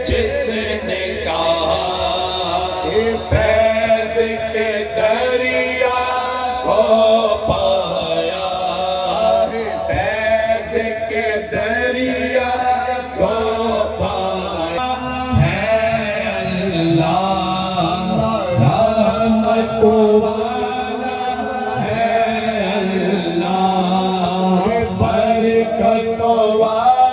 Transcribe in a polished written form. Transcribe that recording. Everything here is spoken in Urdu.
جس نے کہا فیض کے دریا کو پایا، فیض کے دریا کو پایا ہے اللہ رحمت والا ہے اللہ برکت والا